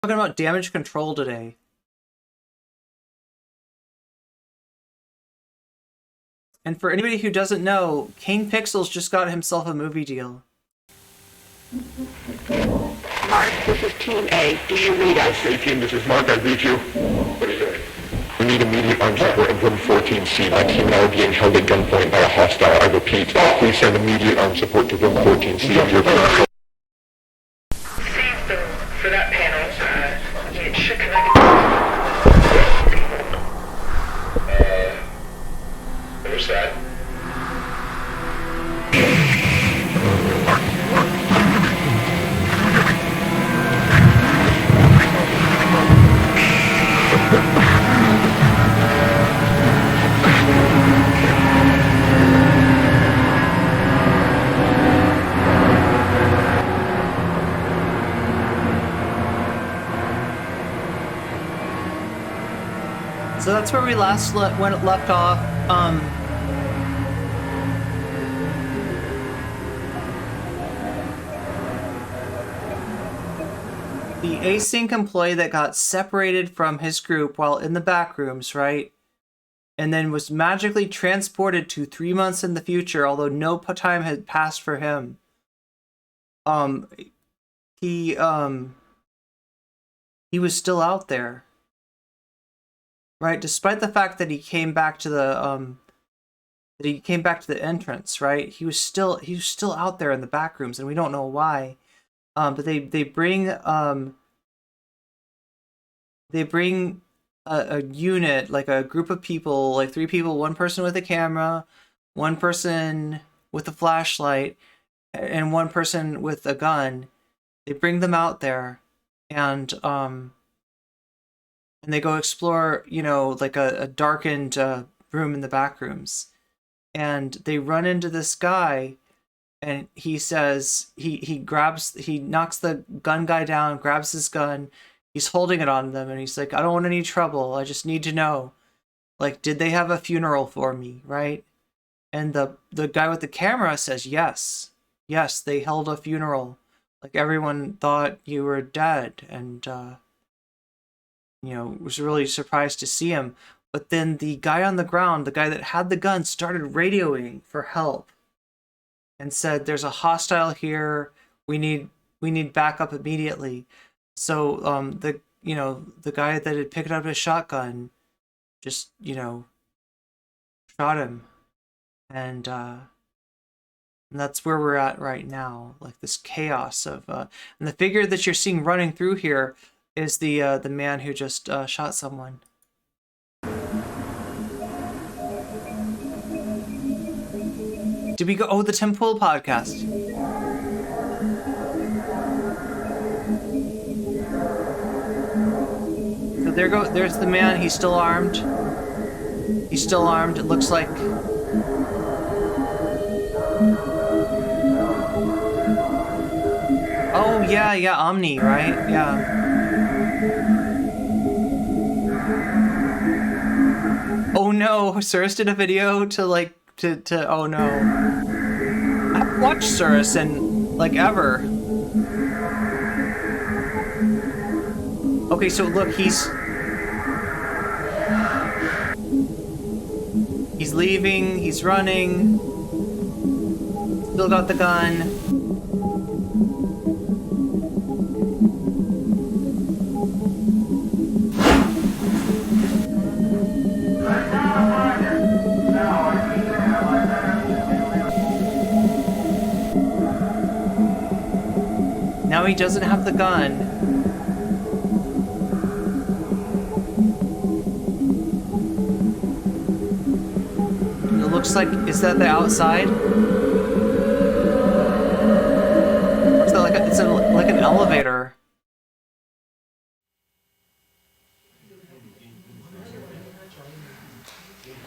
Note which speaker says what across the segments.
Speaker 1: Talking about damage control today. And for anybody who doesn't know, Kane Pixels just got himself a movie deal.
Speaker 2: Mark, this is Team A. Do you read us?
Speaker 3: Hey team, this is Mark. I read you. What do you say?
Speaker 2: We need immediate arms support in room 14C. My team now being held at gunpoint by a hostile. I repeat, please send immediate arms support to room 14C if you're currently...
Speaker 4: For that panel, it should connect.
Speaker 3: Where's that?
Speaker 1: So that's where we last left off. The Async employee that got separated from his group while in the Backrooms, right? And then was magically transported to 3 months in the future, although no time had passed for him. He was still out there. Right, despite the fact that he came back to the entrance, right? He was still out there in the back rooms, and we don't know why. But they bring a unit, like a group of people, like 3 people, 1 person with a camera, 1 person with a flashlight, and 1 person with a gun. They bring them out there, and they go explore, you know, like a darkened room in the back rooms. And they run into this guy, and he says, he knocks the gun guy down, grabs his gun, he's holding it on them, and he's like, I don't want any trouble, I just need to know, like, did they have a funeral for me, right? And the guy with the camera says, yes, they held a funeral. Like, everyone thought you were dead, and, you know, was really surprised to see him. But then the guy on the ground, the guy that had the gun, started radioing for help and said, there's a hostile here, we need backup immediately. So the guy that had picked up his shotgun just, you know, shot him. And that's where we're at right now, like this chaos of and the figure that you're seeing running through here is the man who just shot someone. Did we go? Oh, the Tim Pool podcast. So there's the man. He's still armed. It looks like. Oh yeah, Omni, right? Yeah. Oh no, Cirrus did a video to oh no. I haven't watched Cirrus in like ever. Okay, so look, he's leaving, he's running, still got the gun. Now he doesn't have the gun. It looks like, is that the outside? Or is that like like an elevator?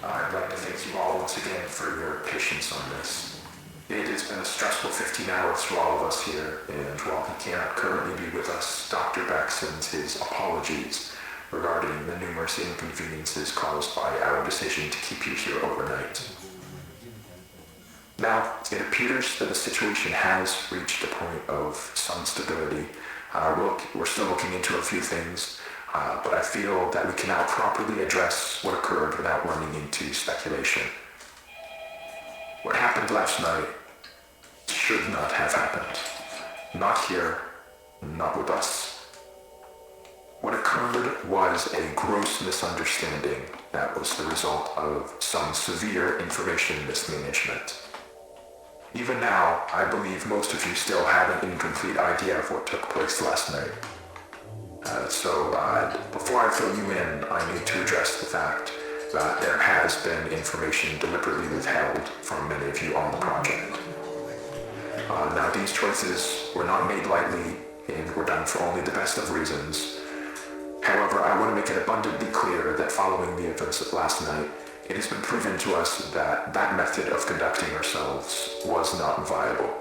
Speaker 5: I'd like to thank you all once again for your patience on this. It has been a stressful 15 hours for all of us here, and while he cannot currently be with us, Dr. Beck sends his apologies regarding the numerous inconveniences caused by our decision to keep you here overnight. Now, it appears that the situation has reached a point of some stability. We're still looking into a few things, but I feel that we can now properly address what occurred without running into speculation. What happened last night should not have happened. Not here, not with us. What occurred was a gross misunderstanding that was the result of some severe information mismanagement. Even now, I believe most of you still have an incomplete idea of what took place last night. So before I fill you in, I need to address the fact that there has been information deliberately withheld from many of you on the project. Now, these choices were not made lightly and were done for only the best of reasons. However, I want to make it abundantly clear that following the events of last night, it has been proven to us that that method of conducting ourselves was not viable.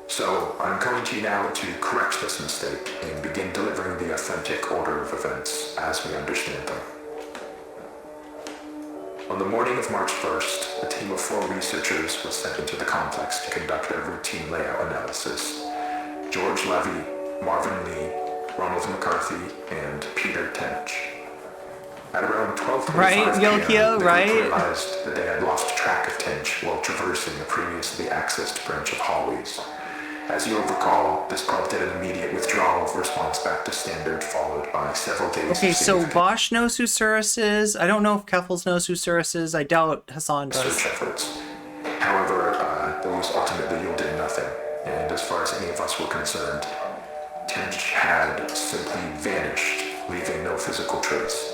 Speaker 5: So, I'm coming to you now to correct this mistake and begin delivering the authentic order of events as we understand them. On the morning of March 1st, a team of 4 researchers was sent into the complex to conduct a routine layout analysis. George Levy, Marvin Lee, Ronald McCarthy, and Peter Tench. At around 12:25
Speaker 1: Right,
Speaker 5: p.m.,
Speaker 1: Yokio,
Speaker 5: the
Speaker 1: right?
Speaker 5: group realized that they had lost track of Tench while traversing a previously accessed branch of hallways. As you'll recall, this prompted an immediate withdrawal of response back to standard, followed by several days
Speaker 1: Okay,
Speaker 5: of
Speaker 1: so
Speaker 5: significant
Speaker 1: Bosch knows who Cirrus is. I don't know if Keffels knows who Cirrus is. I doubt Hassan does.
Speaker 5: search efforts. However, those ultimately yielded nothing, and as far as any of us were concerned, Tench had simply vanished, leaving no physical trace.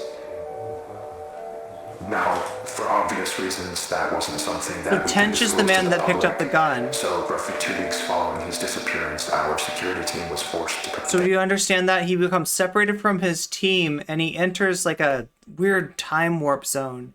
Speaker 5: Now, for obvious reasons, that wasn't something that
Speaker 1: But
Speaker 5: we
Speaker 1: Tench
Speaker 5: could
Speaker 1: is the
Speaker 5: disclose to
Speaker 1: man that picked up the
Speaker 5: public.
Speaker 1: gun.
Speaker 5: So, roughly 2 weeks following his disappearance, our security team was forced to
Speaker 1: So do you understand that? He becomes separated from his team and he enters like a weird time warp zone.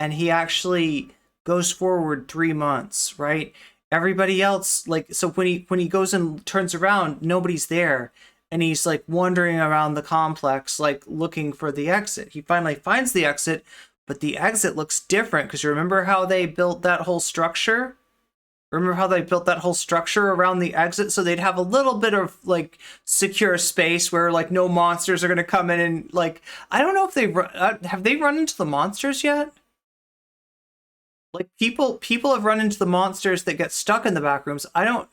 Speaker 1: And he actually goes forward 3 months, right? Everybody else, like, so when he goes and turns around, nobody's there. And he's like wandering around the complex, like looking for the exit. He finally finds the exit, but the exit looks different because you remember how they built that whole structure? Remember how they built that whole structure around the exit so they'd have a little bit of like secure space where like no monsters are going to come in and like, I don't know if have they run into the monsters yet? Like people have run into the monsters that get stuck in the back rooms. I don't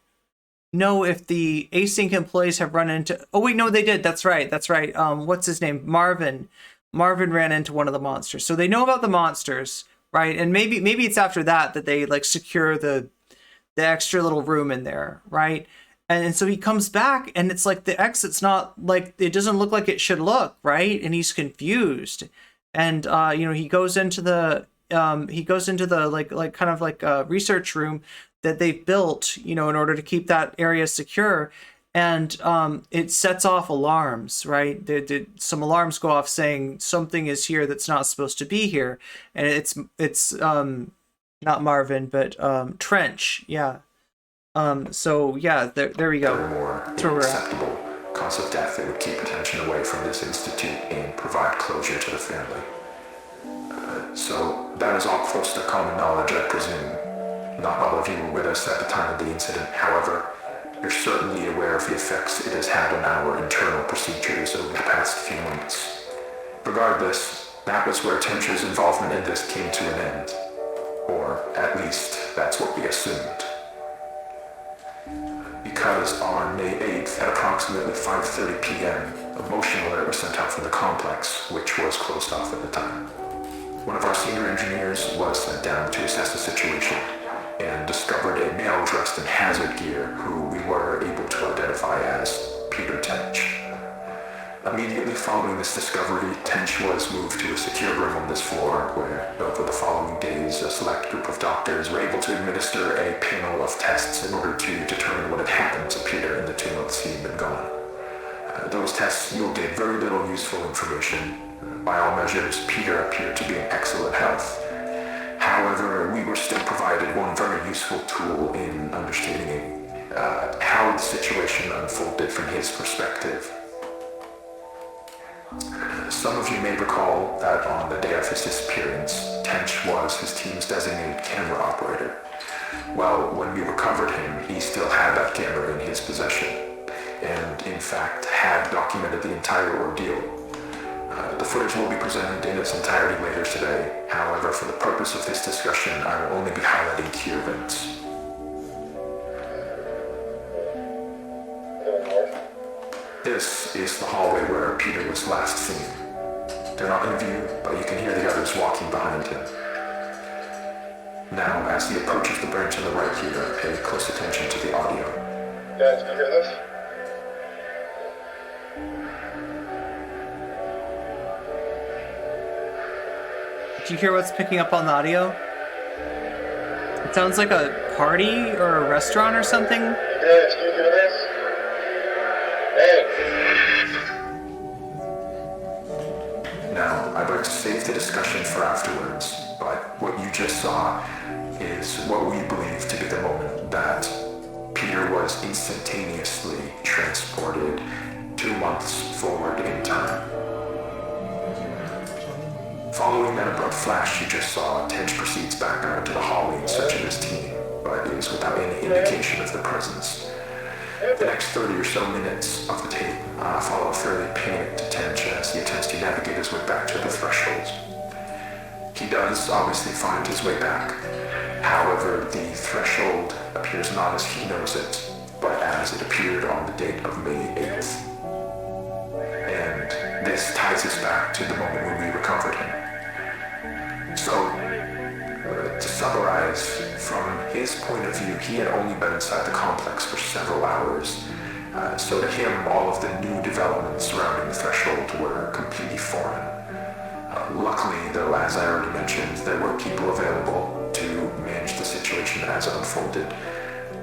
Speaker 1: know if the Async employees have run into, oh wait, no, they did. That's right. What's his name? Marvin ran into one of the monsters. So they know about the monsters, right? And maybe it's after that they like secure the extra little room in there, right? And so he comes back and it's like the exit's not like, it doesn't look like it should look, right? And he's confused. And he goes into the like kind of like a research room that they've built, in order to keep that area secure. And it sets off alarms, right? Some alarms go off saying something is here that's not supposed to be here. And it's not Marvin, but Trench, yeah. So yeah, there we go.
Speaker 5: Furthermore,
Speaker 1: That's where we're at.
Speaker 5: acceptable cause of death that would keep attention away from this institute and provide closure to the family. So that is all close to common knowledge, I presume. Not all of you were with us at the time of the incident. However, you're certainly aware of the effects it has had on our internal procedures over the past few months. Regardless, that was where Tench's involvement in this came to an end. Or, at least, that's what we assumed. Because on May 8th, at approximately 5:30 p.m., a motion alert was sent out from the complex, which was closed off at the time. One of our senior engineers was sent down to assess the situation and discovered a male dressed in hazard gear who we were able to identify as Peter Tench. Immediately following this discovery, Tench was moved to a secure room on this floor where, over the following days, a select group of doctors were able to administer a panel of tests in order to determine what had happened to Peter in the 2 months he had been gone. Those tests yielded very little useful information. By all measures, Peter appeared to be in excellent health. However, we were still provided one very useful tool in understanding how the situation unfolded from his perspective. Some of you may recall that on the day of his disappearance, Tench was his team's designated camera operator. Well, when we recovered him, he still had that camera in his possession. and in fact had documented the entire ordeal. The footage will be presented in its entirety later today. However, for the purpose of this discussion, I will only be highlighting key events. This is the hallway where Peter was last seen. They're not in view, but you can hear the others walking behind him. Now, as he approaches the bench on the right here, pay close attention to the audio.
Speaker 3: Guys, can you hear this?
Speaker 1: Do you hear what's picking up on the audio? It sounds like a party or a restaurant or something.
Speaker 3: Guys, can you hear this? Hey!
Speaker 5: Now, I'd like to save the discussion for afterwards, but what you just saw is what we believe to be the moment that Peter was instantaneously transported 2 months forward in time. Following that abrupt flash you just saw, Tench proceeds back out into the hallway in search of his team, but is without any indication of their presence. The next 30 or so minutes of the tape follow fairly panicked Tench as he attempts to navigate his way back to the threshold. He does obviously find his way back. However, the threshold appears not as he knows it, but as it appeared on the date of May 8th. And this ties us back to the moment when we recovered him. So, to summarize, from his point of view, he had only been inside the complex for several hours. So to him, all of the new developments surrounding the threshold were completely foreign. Luckily, though, as I already mentioned, there were people available to manage the situation as it unfolded.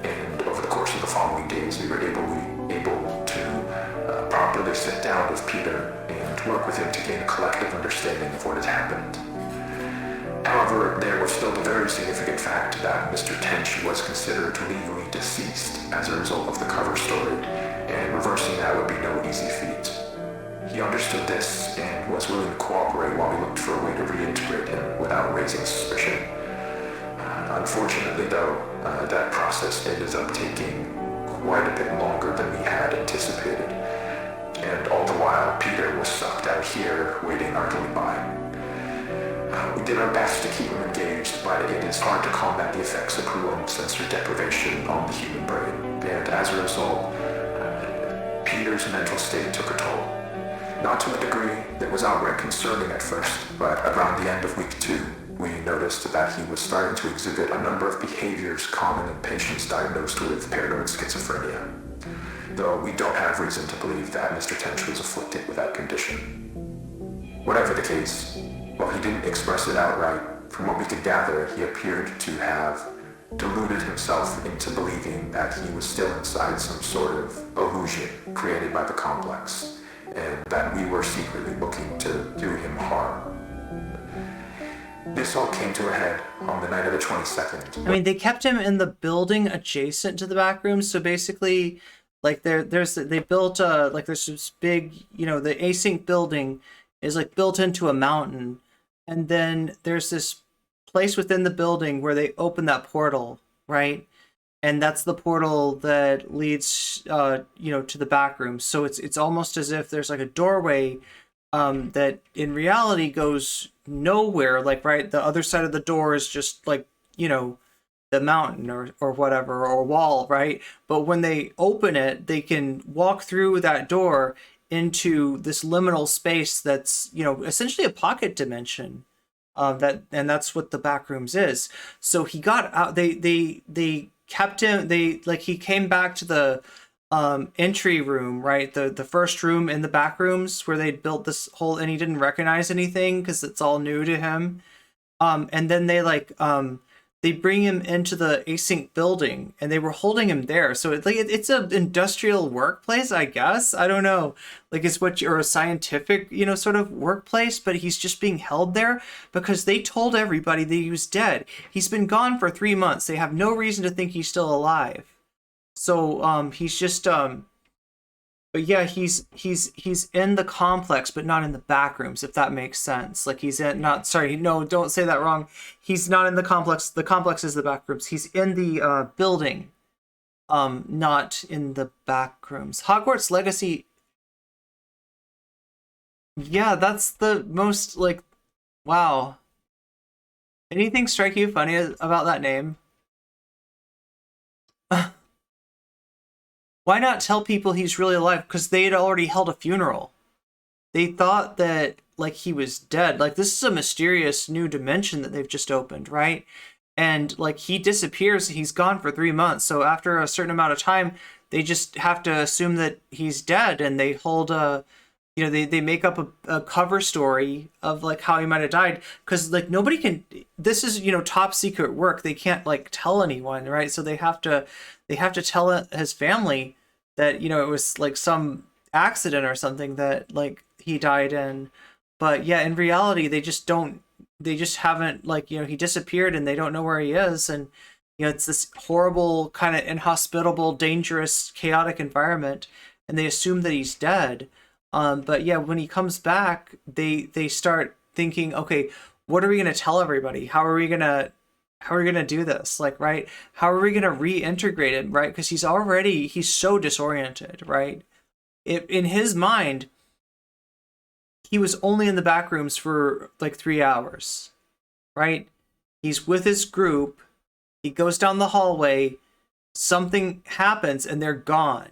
Speaker 5: And over the course of the following days, we were able to properly sit down with Peter and work with him to gain a collective understanding of what had happened. However, there was still the very significant fact that Mr. Tench was considered legally deceased as a result of the cover story, and reversing that would be no easy feat. He understood this and was willing to cooperate while we looked for a way to reintegrate him without raising suspicion. Unfortunately, though, that process ended up taking quite a bit longer than we had anticipated, and all the while Peter was sucked out here waiting idly by. We did our best to keep him engaged, but it is hard to combat the effects of cruel sensory deprivation on the human brain, and as a result, Peter's mental state took a toll. Not to a degree that was outright concerning at first, but around the end of week 2, we noticed that he was starting to exhibit a number of behaviors common in patients diagnosed with paranoid schizophrenia, though we don't have reason to believe that Mr. Tench was afflicted with that condition. Whatever the case, while he didn't express it outright, from what we could gather, he appeared to have deluded himself into believing that he was still inside some sort of illusion created by the complex, and that we were secretly looking to do him harm. This all came to a head on the night of the 22nd.
Speaker 1: I mean, they kept him in the building adjacent to the back room, so basically, like they built like there's this big, the Async building is like built into a mountain. And then there's this place within the building where they open that portal, right? And that's the portal that leads, to the back room. So it's almost as if there's like a doorway that in reality goes nowhere. Like, right, the other side of the door is just like, the mountain or whatever, or wall, right? But when they open it, they can walk through that door into this liminal space that's essentially a pocket dimension, and that's what the Backrooms is. So he got out. They kept him. He came back to the entry room, right, the first room in the Backrooms where they built this whole, and he didn't recognize anything because it's all new to him. And then they bring him into the Async building, and they were holding him there. So it's an industrial workplace, I guess. I don't know, or a scientific, sort of workplace, but he's just being held there because they told everybody that he was dead. He's been gone for 3 months. They have no reason to think he's still alive. So he's just but yeah, he's in the complex, but not in the Backrooms, if that makes sense. Like don't say that wrong. He's not in the complex. The complex is the Backrooms. He's in the building, not in the Backrooms. Hogwarts Legacy. Yeah, that's the most, like, wow. Anything strike you funny about that name? Why not tell people he's really alive? Because they had already held a funeral. They thought that, like, he was dead. Like, this is a mysterious new dimension that they've just opened, right? And, like, he disappears. He's gone for 3 months. So after a certain amount of time, they just have to assume that he's dead. And they hold a, you know, they make up a cover story of, like, how he might have died. Because, like, nobody can, this is, you know, top secret work. They can't, like, tell anyone, right? So they have to tell his family that, you know, it was, like, some accident or something that, like, he died in. But yeah, in reality, they just haven't, like, you know, he disappeared and they don't know where he is. And, you know, it's this horrible, kind of inhospitable, dangerous, chaotic environment. And they assume that he's dead. But yeah, when he comes back, they start thinking, okay, what are we going to tell everybody? How are we going to do this? Like, right? How are we going to reintegrate him, right? Because he's so disoriented, right? In his mind, he was only in the back rooms for like 3 hours, right? He's with his group. He goes down the hallway. Something happens and they're gone.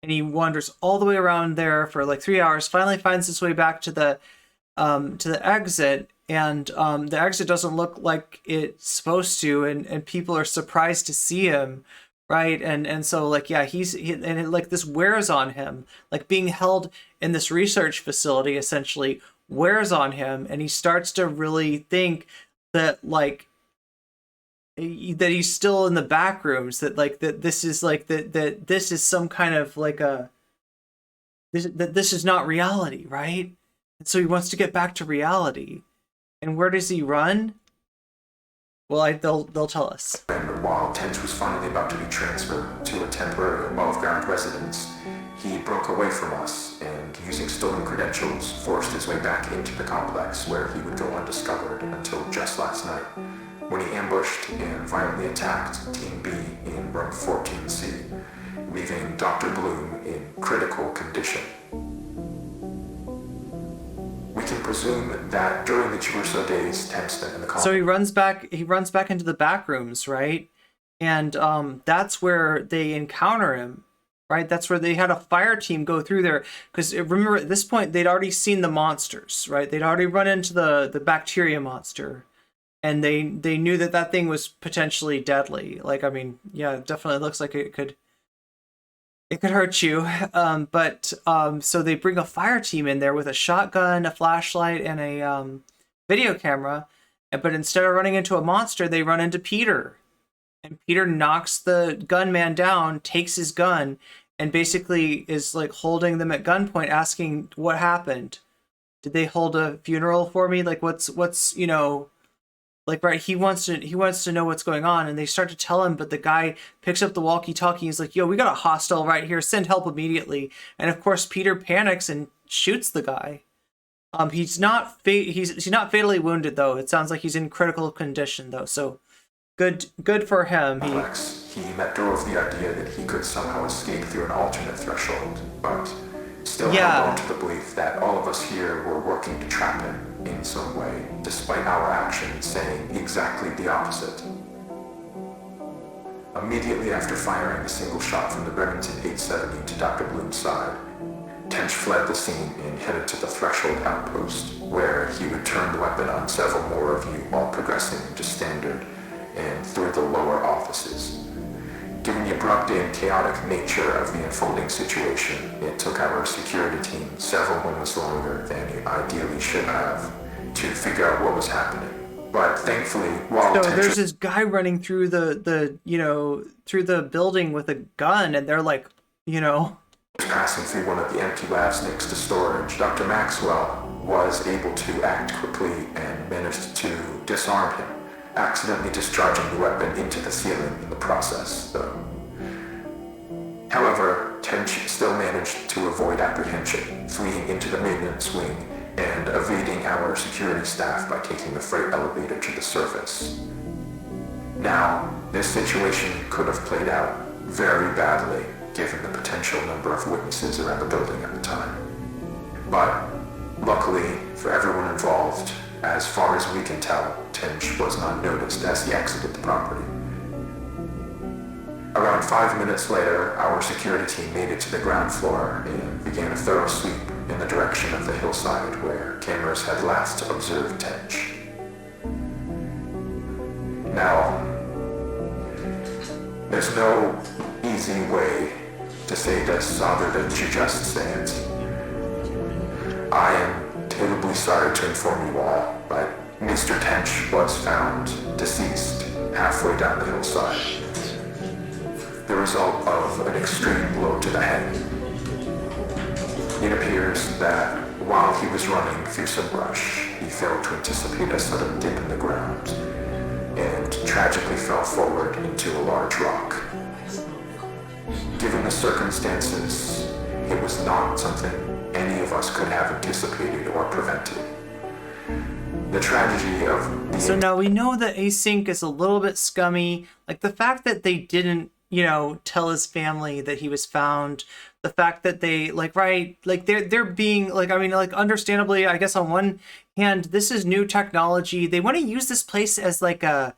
Speaker 1: And he wanders all the way around there for like 3 hours, finally finds his way back to the exit. And the exit doesn't look like it's supposed to. And people are surprised to see him. Right. And so, like, yeah, like, this wears on him, like being held in this research facility essentially wears on him. And he starts to really think that, like, that he's still in the back rooms, that, like, that this is like that this is some kind of like that this is not reality. Right. And so he wants to get back to reality. And where does he run? Well, they'll tell us.
Speaker 5: And while Tench was finally about to be transferred to a temporary above-ground residence, he broke away from us and, using stolen credentials, forced his way back into the complex where he would go undiscovered until just last night, when he ambushed and violently attacked Team B in room 14C, leaving Dr. Bloom in critical condition. We can presume that during the 2 or so days Tench spent in the complex.
Speaker 1: So he runs back into the back rooms, right? And that's where they encounter him, right? That's where they had a fire team go through there. Because remember, at this point, they'd already seen the monsters, right? They'd already run into the bacteria monster. And they knew that thing was potentially deadly. Like, I mean, yeah, it definitely looks like it could hurt you. So they bring a fire team in there with a shotgun, a flashlight, and a video camera. But instead of running into a monster, they run into Peter. And Peter knocks the gunman down, takes his gun, and basically is, like, holding them at gunpoint, asking what happened. Did they hold a funeral for me? Like, what's you know, like, right, he wants to know what's going on. And they start to tell him, but the guy picks up the walkie-talkie. He's like, yo, we got a hostile right here. Send help immediately. And of course, Peter panics and shoots the guy. He's not fatally wounded, though. It sounds like he's in critical condition, though. So good for him.
Speaker 5: He let go of the idea that he could somehow escape through an alternate threshold, but still held on to the belief that all of us here were working to trap him in some way, despite our actions saying exactly the opposite. Immediately after firing a single shot from the Remington 870 to Dr. Bloom's side, Tench fled the scene and headed to the Threshold outpost, where he would turn the weapon on several more of you while progressing to Standard and through the lower offices. Given the abrupt and chaotic nature of the unfolding situation, it took our security team several moments longer than it ideally should have to figure out what was happening. But thankfully, while
Speaker 1: there's this guy running through through the building with a gun, and they're like,
Speaker 5: passing through one of the empty labs next to storage, Dr. Maxwell was able to act quickly and managed to disarm him, accidentally discharging the weapon into the ceiling in the process, though. However, Tench still managed to avoid apprehension, fleeing into the maintenance wing and evading our security staff by taking the freight elevator to the surface. Now, this situation could have played out very badly, given the potential number of witnesses around the building at the time. But luckily for everyone involved, as far as we can tell, Tench was not noticed as he exited the property. Around 5 minutes later, our security team made it to the ground floor and began a thorough sweep in the direction of the hillside where cameras had last observed Tench. Now, there's no easy way to say this other than to just say it. I am terribly sorry to inform you all, but Mr. Tench was found deceased halfway down the hillside. The result of an extreme blow to the head. It appears that while he was running through some brush, he failed to anticipate a sudden dip in the ground and tragically fell forward into a large rock. Given the circumstances, it was not something any of us could have anticipated or prevented. The tragedy of the...
Speaker 1: So now we know that Async is a little bit scummy. Like the fact that they didn't, you know, tell his family that he was found, the fact that they they're being like, I mean, like understandably, I guess on one hand, this is new technology. They want to use this place as like a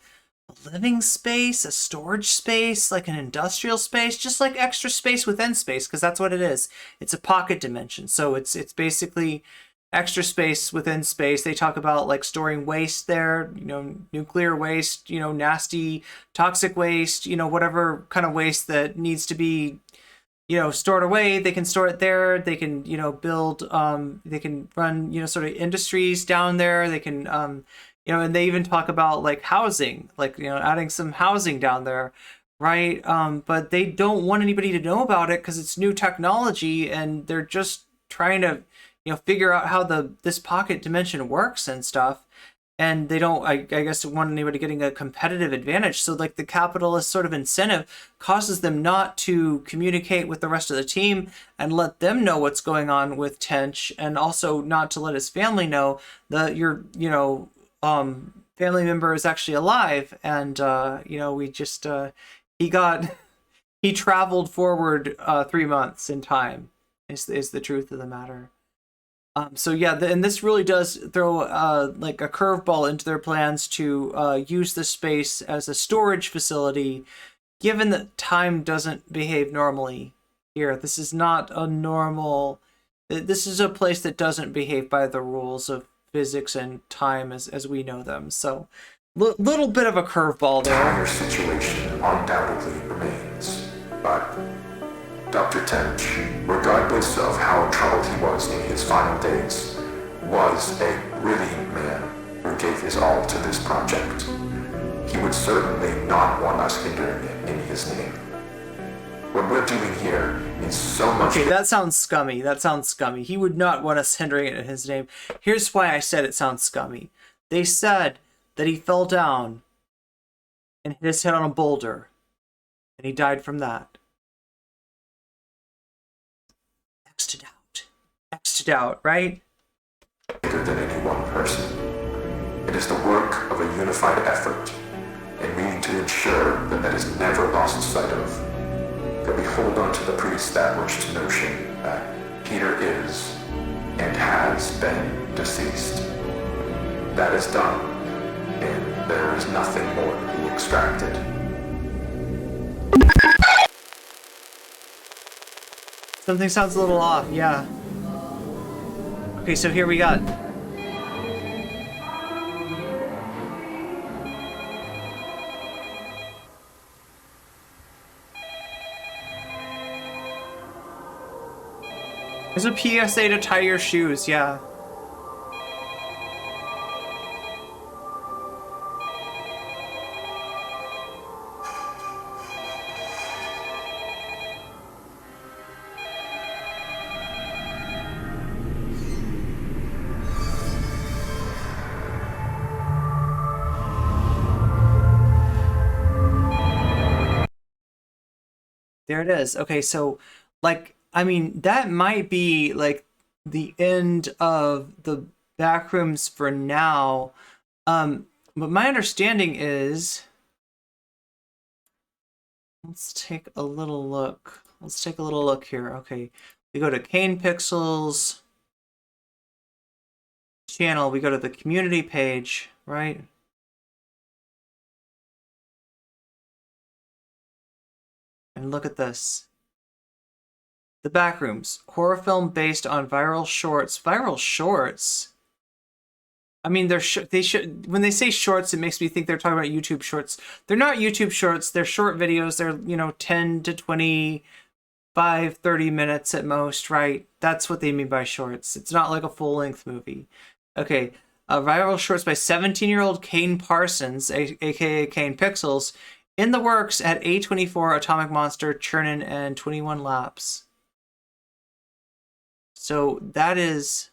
Speaker 1: living space, a storage space, like an industrial space, just like extra space within space, because that's what it is. It's a pocket dimension. So it's basically extra space within space. They talk about like storing waste there, you know, nuclear waste, you know, nasty, toxic waste, you know, whatever kind of waste that needs to be, you know, stored away. They can store it there. They can, you know, build, they can run, you know, sort of industries down there. They can, you know, and they even talk about like housing, like, you know, adding some housing down there. Right. But they don't want anybody to know about it because it's new technology and they're just trying to, you know, figure out how this pocket dimension works and stuff. And they don't, I guess, want anybody getting a competitive advantage. So like the capitalist sort of incentive causes them not to communicate with the rest of the team and let them know what's going on with Tench, and also not to let his family know that your, you know, family member is actually alive. And, you know, we just, he traveled forward 3 months in time is the truth of the matter. So yeah, and this really does throw like a curveball into their plans to use the space as a storage facility, given that time doesn't behave normally here. This is not a normal, this is a place that doesn't behave by the rules of physics and time as we know them. So little bit of a curveball there.
Speaker 5: The entire situation undoubtedly remains, but Dr. Tench, regardless of how troubled he was in his final days, was a brilliant man who gave his all to this project. He would certainly not want us hindering it in his name. What we're doing here is so much...
Speaker 1: Okay, that sounds scummy. That sounds scummy. He would not want us hindering it in his name. Here's why I said it sounds scummy. They said that he fell down and hit his head on a boulder, and he died from that. X'd out, right?
Speaker 5: Bigger than any one person. It is the work of a unified effort, and we need to ensure that is never lost sight of. That we hold on to the pre-established notion that Peter is and has been deceased. That is done, and there is nothing more to be extracted.
Speaker 1: Something sounds a little off, yeah. Okay, so here we got. There's a PSA to tie your shoes, yeah. There it is. Okay, so, like, I mean, that might be, like, the end of the Backrooms for now. But my understanding is Let's take a little look. Let's take a little look here. Okay, we go to Kane Pixels channel. We go to the community page, right? And look at this. The Backrooms, horror film based on viral shorts. Viral shorts? I mean, they should. When they say shorts, it makes me think they're talking about YouTube shorts. They're not YouTube shorts. They're short videos. They're 10 to 25, 30 minutes at most, right? That's what they mean by shorts. It's not like a full length movie. Okay, viral shorts by 17-year-old Kane Parsons, aka Kane Pixels, in the works at A24, Atomic Monster, Churnin, and 21 Laps. So that is.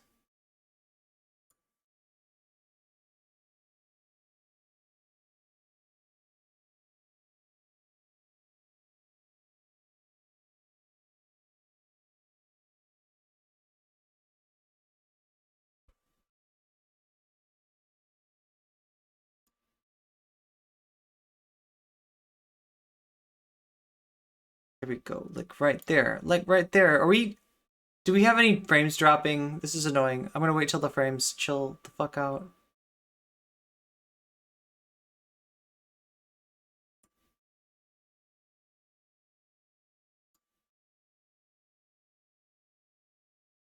Speaker 1: Here we go. Like right there. Like right there. Do we have any frames dropping? This is annoying. I'm gonna wait till the frames chill the fuck out.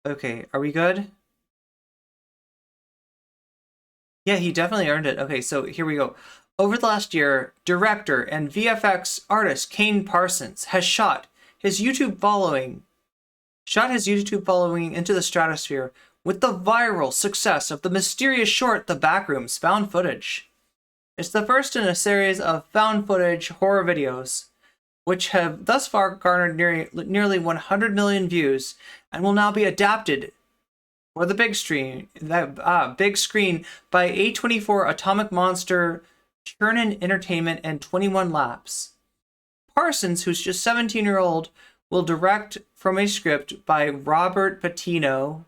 Speaker 1: Okay, are we good? Yeah, he definitely earned it. Okay, so here we go. Over the last year, director and VFX artist Kane Parsons has shot his YouTube following into the stratosphere with the viral success of the mysterious short The Backrooms found footage. It's the first in a series of found footage horror videos, which have thus far garnered nearly 100 million views and will now be adapted for the big screen by A24 Atomic Monster, Churnin Entertainment, and 21 Laps. Parsons, who's just 17-year-old, will direct from a script by Robert Patino.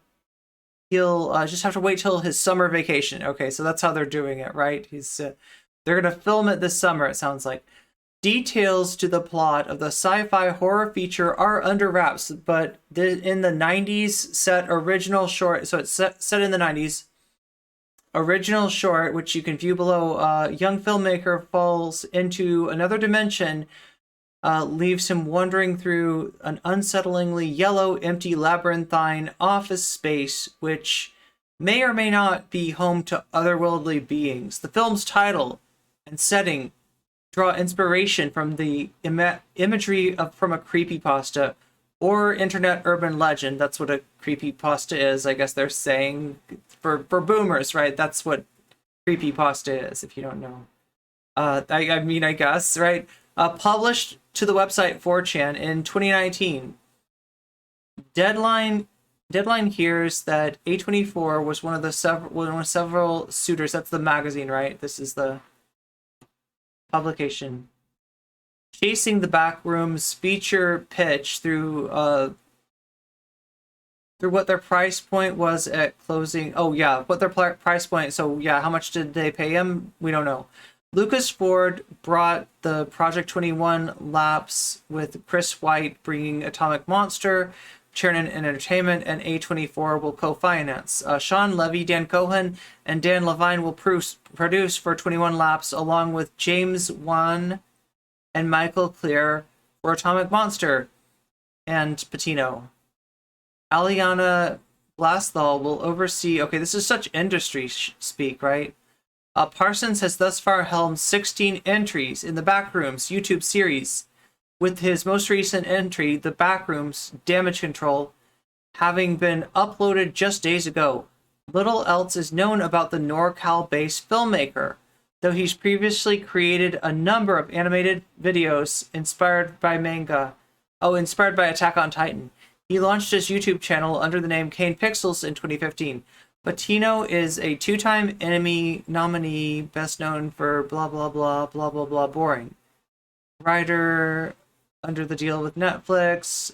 Speaker 1: He'll just have to wait till his summer vacation. Okay, so that's how they're doing it, right? They're gonna film it this summer, it sounds like. Details to the plot of the sci-fi horror feature are under wraps, but in the 90s set original short, so it's set in the 90s, original short, which you can view below, young filmmaker falls into another dimension, leaves him wandering through an unsettlingly yellow, empty, labyrinthine office space, which may or may not be home to otherworldly beings. The film's title and setting draw inspiration from the imagery from a creepypasta or internet urban legend. That's what a creepypasta is. I guess they're saying for boomers, right? That's what creepypasta is, if you don't know. I mean, I guess, right? Published to the website 4chan in 2019. Deadline hears that A24 was one of several suitors. That's the magazine, right? This is the publication. Chasing the Backrooms feature pitch through what their price point was at closing. Oh yeah, what their price point. So yeah, how much did they pay him? We don't know. Lucas Ford brought the Project 21 Laps with Chris White bringing Atomic Monster, Churnin Entertainment, and A24 will co-finance. Sean Levy, Dan Cohen, and Dan Levine will produce for 21 Laps, along with James Wan and Michael Clear for Atomic Monster and Patino. Aliana Blasthal will oversee. Okay, this is such industry speak, right? Parsons has thus far helmed 16 entries in the Backrooms YouTube series, with his most recent entry, The Backrooms Damage Control, having been uploaded just days ago. Little else is known about the NorCal-based filmmaker, though he's previously created a number of animated videos inspired by Attack on Titan. He launched his YouTube channel under the name Kane Pixels in 2015. Patino is a 2-time Emmy nominee, best known for blah blah blah blah blah blah boring. Writer under the deal with Netflix.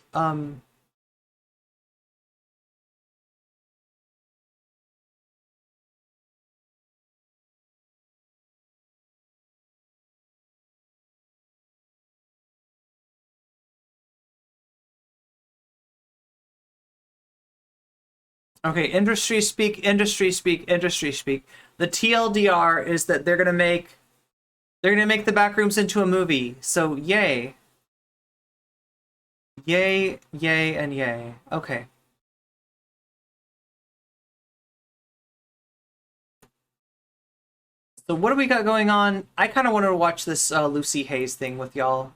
Speaker 1: Okay, industry speak, industry speak, industry speak. The TLDR is that they're gonna make the Backrooms into a movie. So yay. Yay, yay, and yay. Okay. So what do we got going on? I kind of wanted to watch this Lucy Hayes thing with y'all.